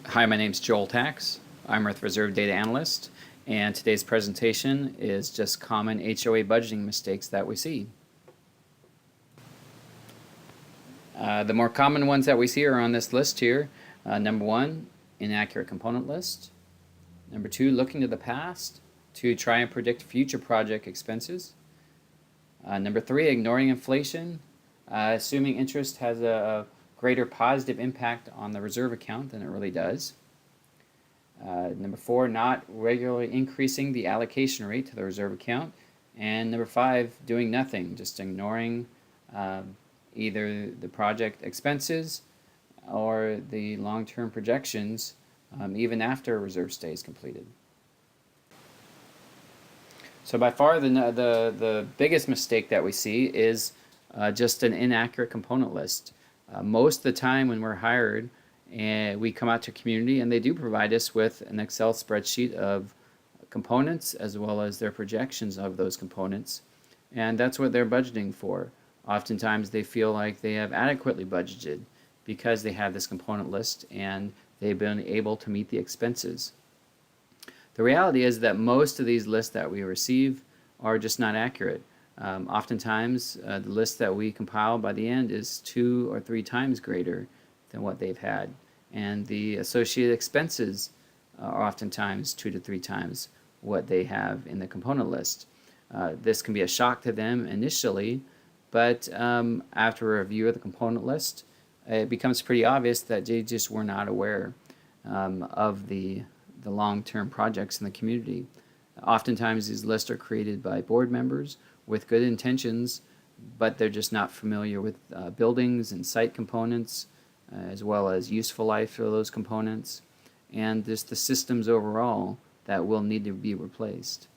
Hi, my name is Joel Tax. I'm Earth Reserve Data Analyst, and today's presentation is just common HOA budgeting mistakes that we see. The more common ones that we see are on this list here. Number one, inaccurate component list. Number two, looking to the past to try and predict future project expenses. Number three, ignoring inflation, assuming interest has a greater positive impact on the reserve account than it really does. Number four, not regularly increasing the allocation rate to the reserve account. And number five, doing nothing, just ignoring either the project expenses or the long-term projections even after a reserve stay is completed. So by far the biggest mistake that we see is just an inaccurate component list. Most of the time when we're hired and we come out to community and they do provide us with an Excel spreadsheet of components as well as their projections of those components, and that's what they're budgeting for. Oftentimes they feel like they have adequately budgeted because they have this component list and they've been able to meet the expenses. The reality is that most of these lists that we receive are just not accurate. Oftentimes, the list that we compile by the end is 2 or 3 times greater than what they've had, and the associated expenses are oftentimes 2 to 3 times what they have in the component list. This can be a shock to them initially, but after a review of the component list, it becomes pretty obvious that they just were not aware of the long-term projects in the community. Oftentimes, these lists are created by board members with good intentions, but they're just not familiar with buildings and site components, as well as useful life for those components, and just the systems overall that will need to be replaced.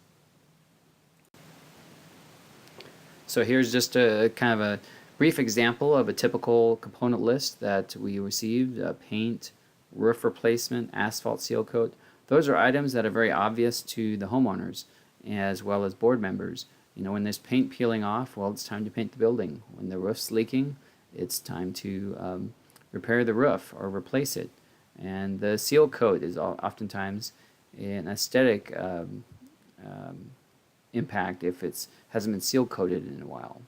So here's just a kind of a brief example of a typical component list that we received: paint, roof replacement, asphalt seal coat. Those are items that are very obvious to the homeowners as well as board members. You know, when there's paint peeling off, well, it's time to paint the building. When the roof's leaking, it's time to repair the roof or replace it. And the seal coat is oftentimes an aesthetic impact if it hasn't been seal coated in a while.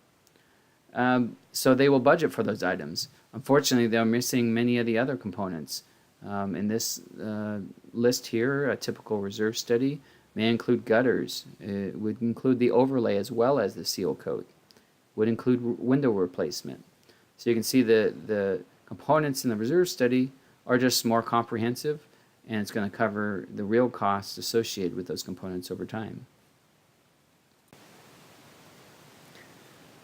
So they will budget for those items. Unfortunately, they're missing many of the other components. In this list here, a typical reserve study may include gutters. It would include the overlay as well as the seal coat. Would include window replacement. So you can see the components in the reserve study are just more comprehensive, and it's going to cover the real costs associated with those components over time.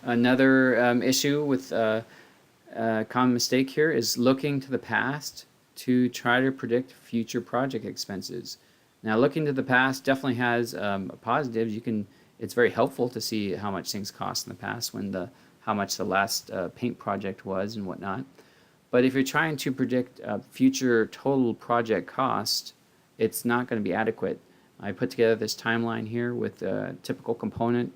Another issue with a common mistake here is looking to the past to try to predict future project expenses. Now, looking to the past definitely has positives. It's very helpful to see how much things cost in the past, how much the last paint project was and whatnot. But if you're trying to predict future total project cost, it's not going to be adequate. I put together this timeline here with typical component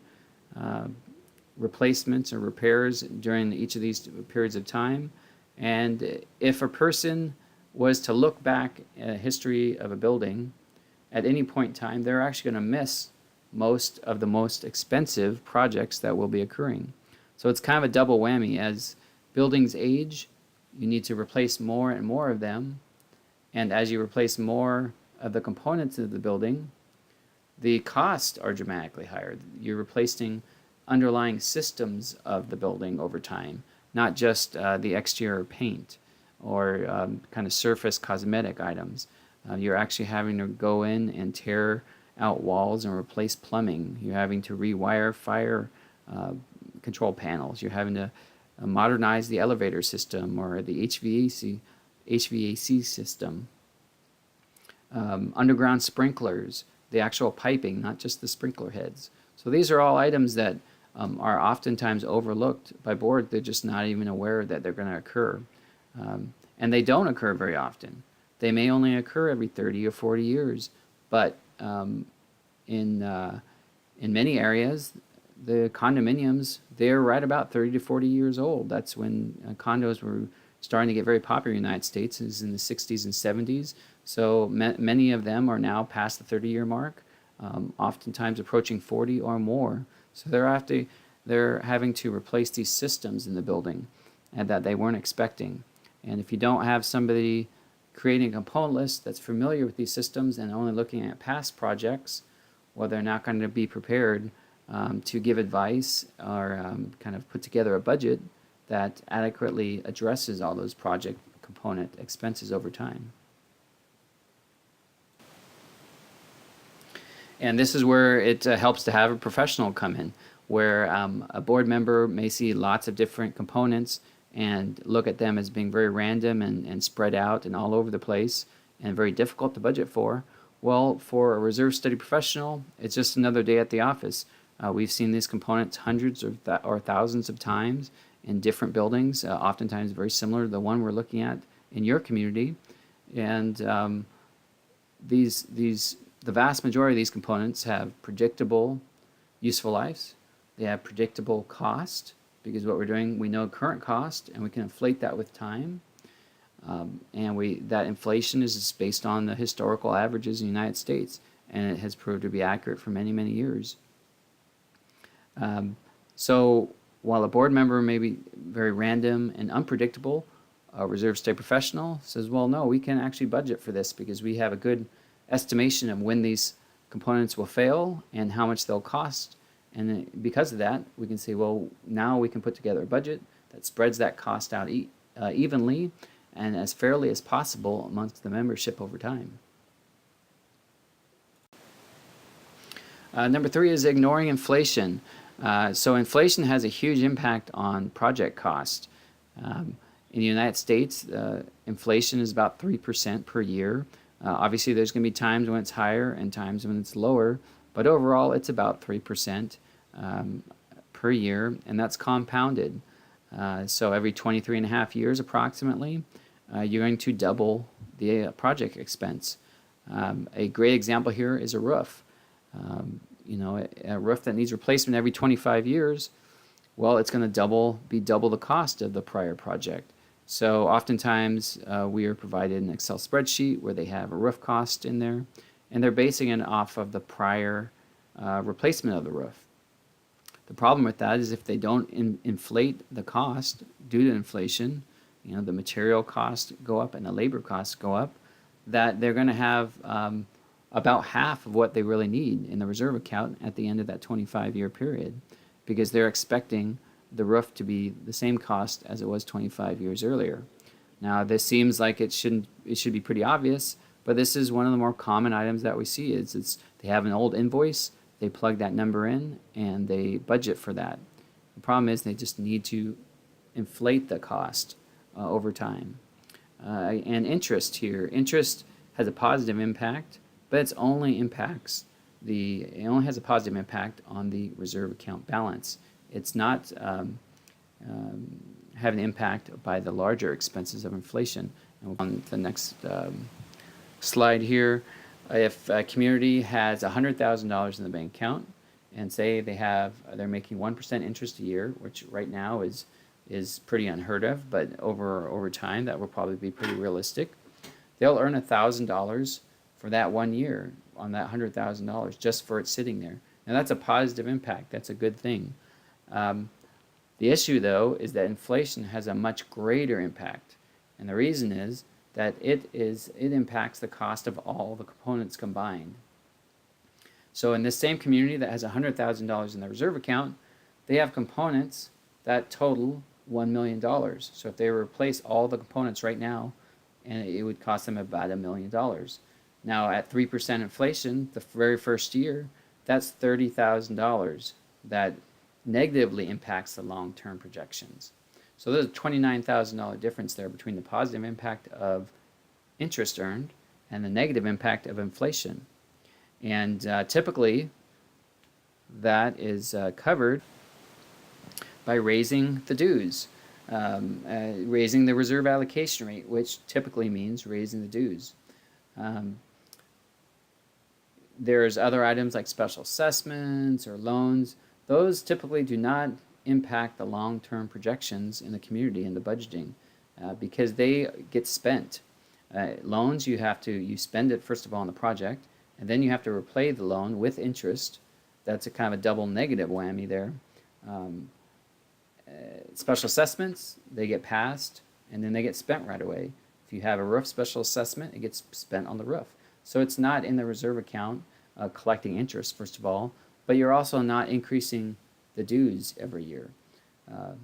replacements or repairs during each of these periods of time. And if a person was to look back at a history of a building at any point in time, they're actually going to miss most of the most expensive projects that will be occurring. So it's kind of a double whammy. As buildings age, you need to replace more and more of them, and as you replace more of the components of the building, the costs are dramatically higher. You're replacing underlying systems of the building over time, not just the exterior paint or kind of surface cosmetic items. You're actually having to go in and tear out walls and replace plumbing. You're having to rewire fire control panels. You're having to modernize the elevator system or the HVAC system. Underground sprinklers, the actual piping, not just the sprinkler heads. So these are all items that are oftentimes overlooked by board. They're just not even aware that they're going to occur. And they don't occur very often. They may only occur every 30 or 40 years, but in many areas, the condominiums, they're right about 30 to 40 years old. That's when condos were starting to get very popular in the United States is in the 60s and 70s. So many of them are now past the 30-year mark, oftentimes approaching 40 or more. So they're having to replace these systems in the building and that they weren't expecting. And if you don't have somebody creating a component list that's familiar with these systems and only looking at past projects, well, they're not going to be prepared to give advice or kind of put together a budget that adequately addresses all those project component expenses over time. And this is where it helps to have a professional come in, where a board member may see lots of different components and look at them as being very random and spread out and all over the place and very difficult to budget for. Well, for a reserve study professional, it's just another day at the office. We've seen these components hundreds or thousands of times in different buildings, oftentimes very similar to the one we're looking at in your community. And the vast majority of these components have predictable useful lives. They have predictable cost, because what we're doing, we know current cost and we can inflate that with time. And that inflation is just based on the historical averages in the United States, and it has proved to be accurate for many, many years. So while a board member may be very random and unpredictable, a reserve study professional says, well, no, we can actually budget for this because we have a good estimation of when these components will fail and how much they'll cost. And because of that, we can say, well, now we can put together a budget that spreads that cost out evenly and as fairly as possible amongst the membership over time. Number 3 is ignoring inflation. So inflation has a huge impact on project cost. In the United States, inflation is about 3% per year. Obviously, there's going to be times when it's higher and times when it's lower, but overall, it's about 3% per year, and that's compounded. So every 23 and a half years, approximately, you're going to double the project expense. A great example here is a roof. A roof that needs replacement every 25 years, well, it's going to be double the cost of the prior project. So oftentimes we are provided an Excel spreadsheet where they have a roof cost in there, and they're basing it off of the prior replacement of the roof. The problem with that is if they don't inflate the cost due to inflation, the material costs go up and the labor costs go up, that they're going to have about half of what they really need in the reserve account at the end of that 25-year period, because they're expecting the roof to be the same cost as it was 25 years earlier. Now, this seems like it should be pretty obvious, but this is one of the more common items that we see. They have an old invoice, they plug that number in, and they budget for that. The problem is they just need to inflate the cost over time. And interest here. Interest has a positive impact, but it only has a positive impact on the reserve account balance. It's not have an impact by the larger expenses of inflation. And on the next slide here, if a community has $100,000 in the bank account and say they're making 1% interest a year, which right now is pretty unheard of, but over time that will probably be pretty realistic. They'll earn $1,000 for that 1 year on that $100,000 just for it sitting there. Now that's a positive impact. That's a good thing. The issue, though, is that inflation has a much greater impact, and the reason is that it impacts the cost of all the components combined. So in this same community that has $100,000 in the reserve account, they have components that total $1 million. So if they replace all the components right now, and it would cost them about $1 million. Now at 3% inflation, the very first year, that's $30,000 that negatively impacts the long-term projections. So there's a $29,000 difference there between the positive impact of interest earned and the negative impact of inflation. And typically that is covered by raising the dues, raising the reserve allocation rate, which typically means raising the dues. There's other items like special assessments or loans. Those typically do not impact the long-term projections in the community and the budgeting. because they get spent. Loans, you spend it first of all on the project, and then you have to repay the loan with interest. That's a kind of a double negative whammy there. Um, Special assessments, they get passed and then they get spent right away. If you have a roof special assessment, it gets spent on the roof. So it's not in the reserve account collecting interest, first of all, but you're also not increasing the dues every year uh,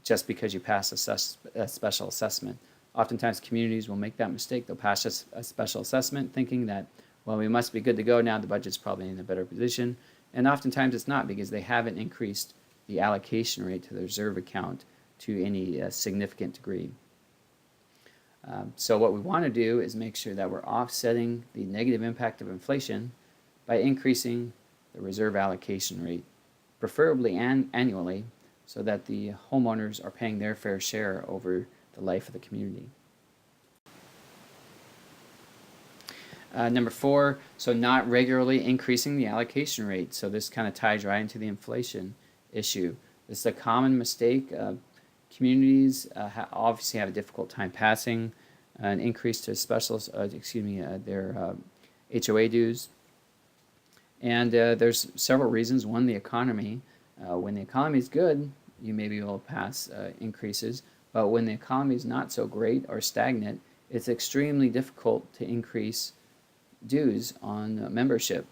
just because you pass a special assessment. Oftentimes communities will make that mistake. They'll pass a special assessment thinking that, well, we must be good to go now, the budget's probably in a better position. And oftentimes it's not, because they haven't increased the allocation rate to the reserve account to any significant degree. So what we want to do is make sure that we're offsetting the negative impact of inflation by increasing the reserve allocation rate, preferably annually, so that the homeowners are paying their fair share over the life of the community. Number 4, so not regularly increasing the allocation rate. So this kind of ties right into the inflation issue. This is a common mistake. Communities obviously have a difficult time passing an increase to their HOA dues. And there's several reasons. One, the economy. When the economy is good, you maybe will pass increases. But when the economy is not so great or stagnant, it's extremely difficult to increase dues on membership.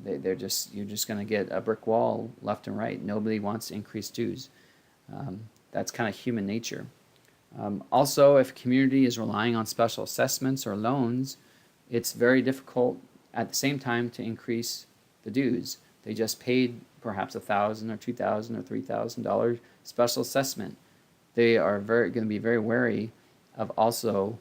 You're just going to get a brick wall left and right. Nobody wants to increase dues. That's kind of human nature. Also, if a community is relying on special assessments or loans, it's very difficult at the same time to increase the dues. They just paid perhaps $1,000 or $2,000 or $3,000 special assessment. They are going to be very wary of also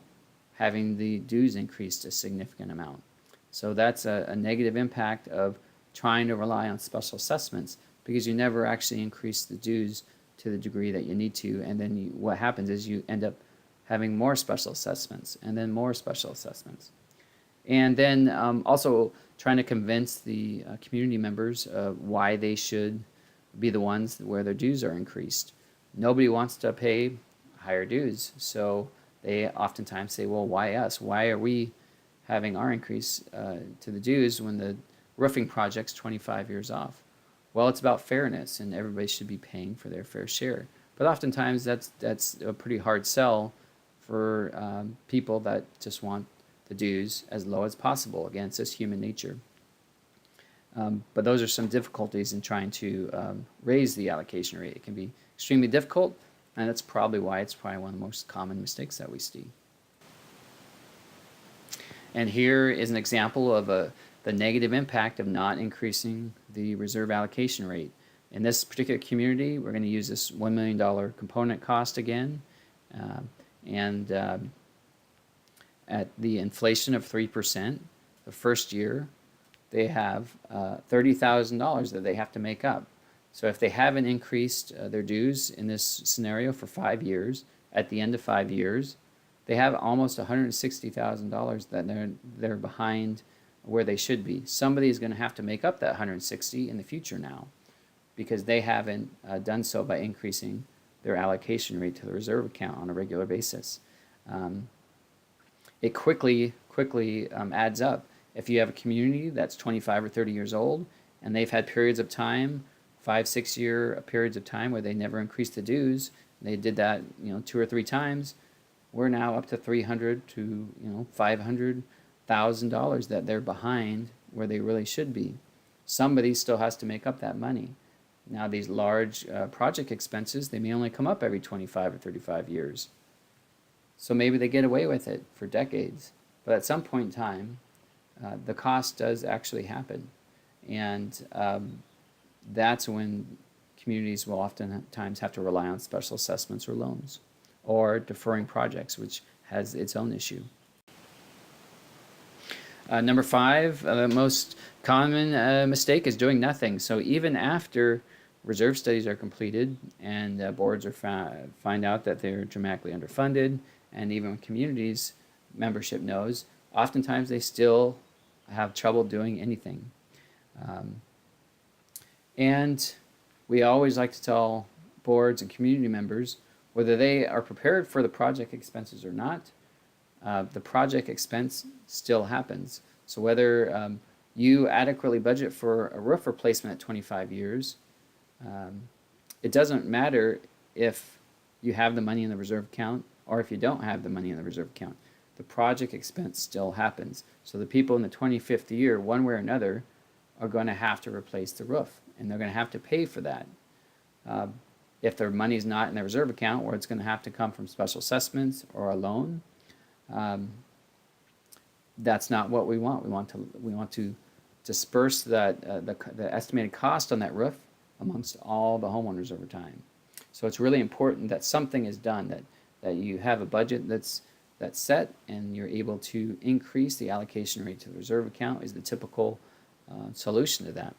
having the dues increased a significant amount. So that's a negative impact of trying to rely on special assessments, because you never actually increase the dues to the degree that you need to, and then what happens is you end up having more special assessments and then more special assessments. And then also trying to convince the community members why they should be the ones where their dues are increased. Nobody wants to pay higher dues, so they oftentimes say, well, why us? Why are we having our increase to the dues when the roofing project's 25 years off? Well, it's about fairness, and everybody should be paying for their fair share. But oftentimes that's a pretty hard sell for people that just want the dues as low as possible. Again, it's just human nature. But those are some difficulties in trying to raise the allocation rate. It can be extremely difficult, and that's probably why it's probably one of the most common mistakes that we see. And here is an example of the negative impact of not increasing the reserve allocation rate. In this particular community, we're going to use this $1 million component cost again. At the inflation of 3%, the first year, they have $30,000 that they have to make up. So if they haven't increased their dues in this scenario for 5 years, at the end of 5 years, they have almost $160,000 that they're behind where they should be. Somebody is going to have to make up that 160 in the future now, because they haven't done so by increasing their allocation rate to the reserve account on a regular basis. It quickly adds up. If you have a community that's 25 or 30 years old and they've had periods of time, 5-6 year periods of time where they never increased the dues, they did that 2 or 3 times, we're now up to $300,000 to $500,000 that they're behind where they really should be. Somebody still has to make up that money. Now these large project expenses, they may only come up every 25 or 35 years. So maybe they get away with it for decades. But at some point in time, the cost does actually happen. And that's when communities will oftentimes have to rely on special assessments or loans, or deferring projects, which has its own issue. Number 5, the most common mistake is doing nothing. So even after reserve studies are completed and boards are find out that they're dramatically underfunded, and even when communities membership knows, oftentimes they still have trouble doing anything. And we always like to tell boards and community members, Whether they are prepared for the project expenses or not, the project expense still happens. So whether you adequately budget for a roof replacement at 25 years, it doesn't matter if you have the money in the reserve account or if you don't have the money in the reserve account. The project expense still happens. So the people in the 25th year, one way or another, are going to have to replace the roof, and they're going to have to pay for that. If their money is not in the reserve account, or it's going to have to come from special assessments or a loan, that's not what we want. We want to disperse that the estimated cost on that roof amongst all the homeowners over time. So it's really important that something is done, that you have a budget that's set, and you're able to increase the allocation rate to the reserve account is the typical solution to that.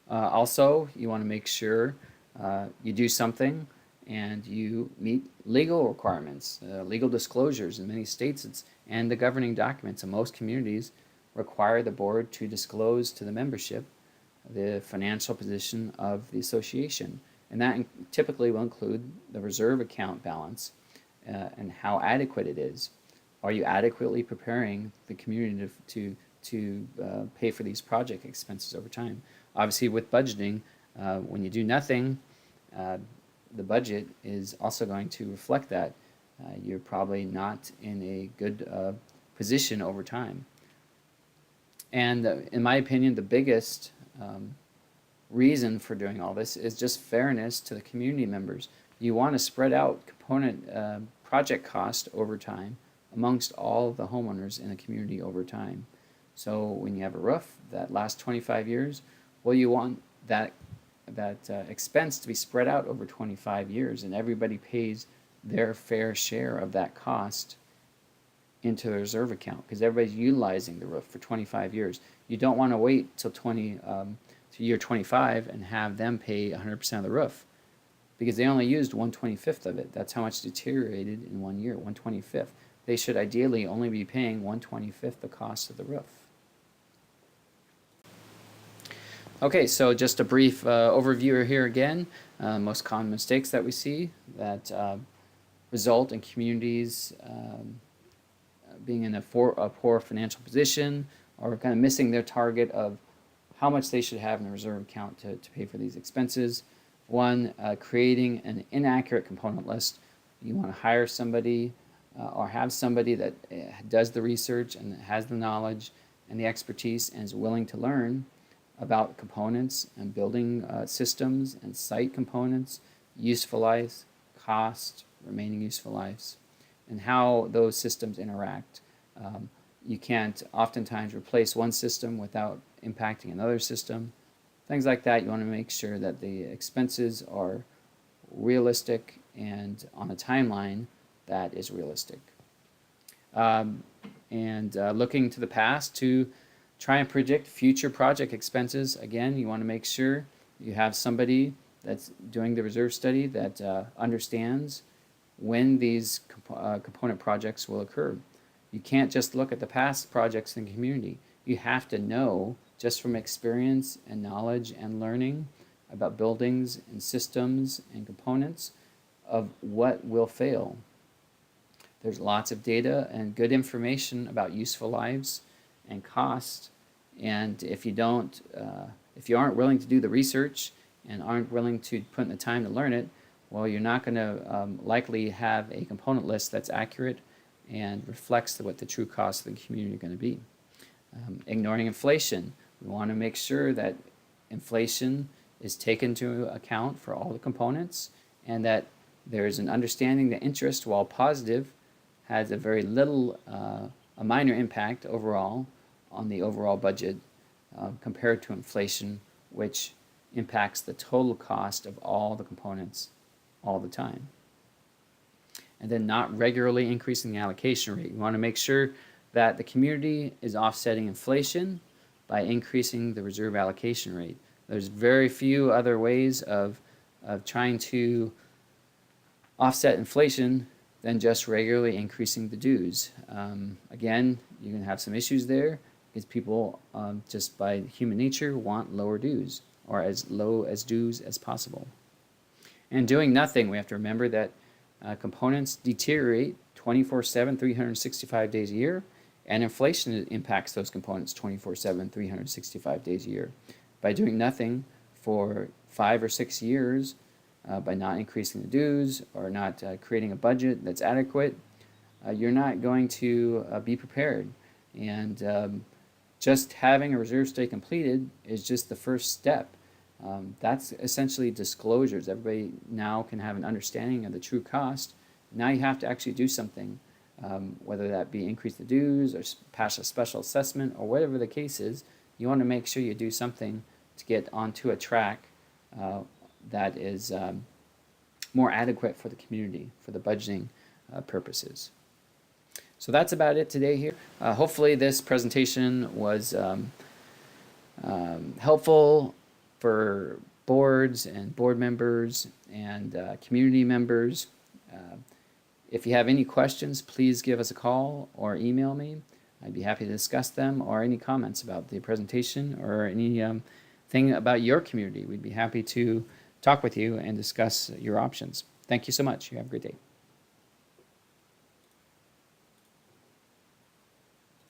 Also, you want to make sure you do something and you meet legal requirements, legal disclosures. In many states, and the governing documents in most communities require the board to disclose to the membership the financial position of the association. And that typically will include the reserve account balance and how adequate it is. Are you adequately preparing the community to pay for these project expenses over time? Obviously, with budgeting, when you do nothing, the budget is also going to reflect that. You're probably not in a good position over time. And in my opinion, the biggest reason for doing all this is just fairness to the community members. You want to spread out component project cost over time amongst all of the homeowners in the community over time. So when you have a roof that lasts 25 years, well, you want that expense to be spread out over 25 years, and everybody pays their fair share of that cost into the reserve account, because everybody's utilizing the roof for 25 years. You don't want to wait till to year 25 and have them pay 100% of the roof, because they only used 1/25 of it. That's how much deteriorated in 1 year, 1/25. They should ideally only be paying 1/25 the cost of the roof. Okay, so just a brief overview here again. Most common mistakes that we see that result in communities being in a poor financial position, or kind of missing their target of how much they should have in the reserve account to pay for these expenses. One, creating an inaccurate component list. You want to hire somebody or have somebody that does the research and has the knowledge and the expertise and is willing to learn about components and building systems and site components, useful lives, cost, remaining useful lives, and how those systems interact. You can't oftentimes replace one system without impacting another system. Things like that, you want to make sure that the expenses are realistic and on a timeline that is realistic. Looking to the past to try and predict future project expenses. Again, you want to make sure you have somebody that's doing the reserve study that understands when these component projects will occur. You can't just look at the past projects in the community. You have to know, just from experience and knowledge and learning about buildings and systems and components, of what will fail. There's lots of data and good information about useful lives and cost, and if you aren't willing to do the research and aren't willing to put in the time to learn it, well, you're not going to likely have a component list that's accurate and reflects what the true cost of the community are going to be. Ignoring inflation. We want to make sure that inflation is taken into account for all the components, and that there is an understanding that interest, while positive, has a very little, a minor impact overall on the overall budget compared to inflation, which impacts the total cost of all the components all the time. And then not regularly increasing the allocation rate. You want to make sure that the community is offsetting inflation by increasing the reserve allocation rate. There's very few other ways of trying to offset inflation than just regularly increasing the dues. Again, you're going to have some issues there because people, just by human nature, want lower dues or as low as dues as possible. And doing nothing, we have to remember that components deteriorate 24/7, 365 days a year, and inflation impacts those components 24/7, 365 days a year. By doing nothing for 5 or 6 years, by not increasing the dues or not creating a budget that's adequate, you're not going to be prepared. And just having a reserve study completed is just the first step. That's essentially disclosures. Everybody now can have an understanding of the true cost. Now you have to actually do something, whether that be increase the dues or pass a special assessment or whatever the case is. You want to make sure you do something to get onto a track that is more adequate for the community, for the budgeting purposes. So that's about it today here. Hopefully this presentation was helpful for boards and board members and community members. If you have any questions, please give us a call or email me. I'd be happy to discuss them, or any comments about the presentation or any thing about your community. We'd be happy to talk with you and discuss your options. Thank you so much. You have a great day.